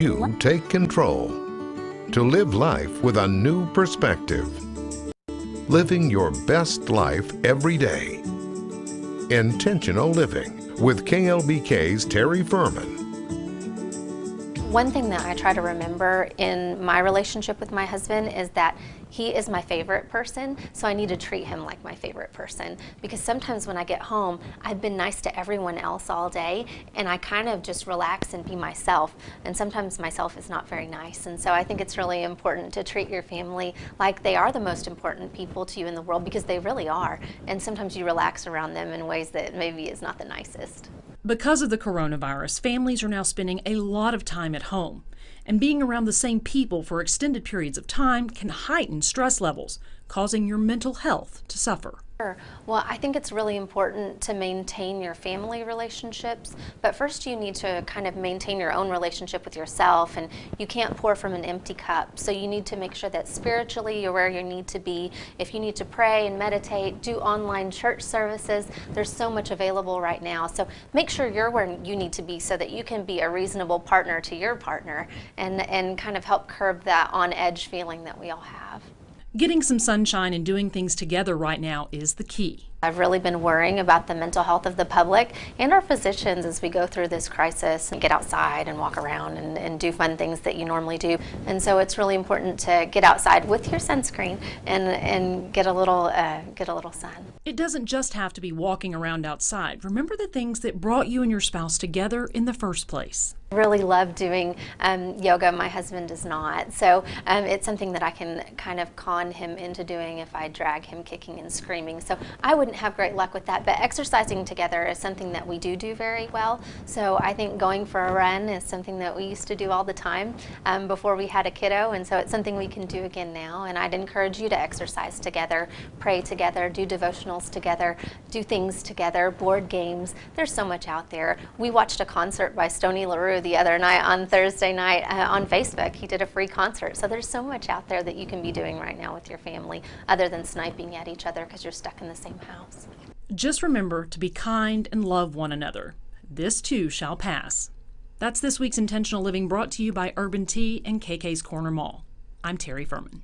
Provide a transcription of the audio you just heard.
You take control to live life with a new perspective. Living your best life every day. Intentional living with KLBK's Terri Furman. One thing that I try to remember in my relationship with my husband is that he is my favorite person, so I need to treat him like my favorite person. Because sometimes when I get home, I've been nice to everyone else all day, and I kind of just relax and be myself. And sometimes myself is not very nice. And so I think it's really important to treat your family like they are the most important people to you in the world, because they really are. And sometimes you relax around them in ways that maybe is not the nicest. Because of the coronavirus, families are now spending a lot of time at home, and being around the same people for extended periods of time can heighten stress levels, causing your mental health to suffer. Well, I think it's really important to maintain your family relationships, but first you need to kind of maintain your own relationship with yourself, and you can't pour from an empty cup. So you need to make sure that spiritually you're where you need to be. If you need to pray and meditate, do online church services, there's so much available right now. So make sure you're where you need to be so that you can be a reasonable partner to your partner and kind of help curb that on-edge feeling that we all have. Getting some sunshine and doing things together right now is the key. I've really been worrying about the mental health of the public and our physicians as we go through this crisis and get outside and walk around and do fun things that you normally do. And so it's really important to get outside with your sunscreen and get a little sun. It doesn't just have to be walking around outside. Remember the things that brought you and your spouse together in the first place. I really love doing yoga. My husband does not. So it's something that I can kind of con him into doing if I drag him kicking and screaming. So I wouldn't have great luck with that, but exercising together is something that we do very well. So I think going for a run is something that we used to do all the time before we had a kiddo, and so it's something we can do again now. And I'd encourage you to exercise together, pray together, do devotionals together, do things together, board games. There's so much out there. We watched a concert by Stoney LaRue the other night on Thursday night on Facebook. He did a free concert. So there's so much out there that you can be doing right now with your family other than sniping at each other because you're stuck in the same house. Just remember to be kind and love one another. This too shall pass. That's this week's Intentional Living, brought to you by Urban Tea and KK's Corner Mall. I'm Terri Furman.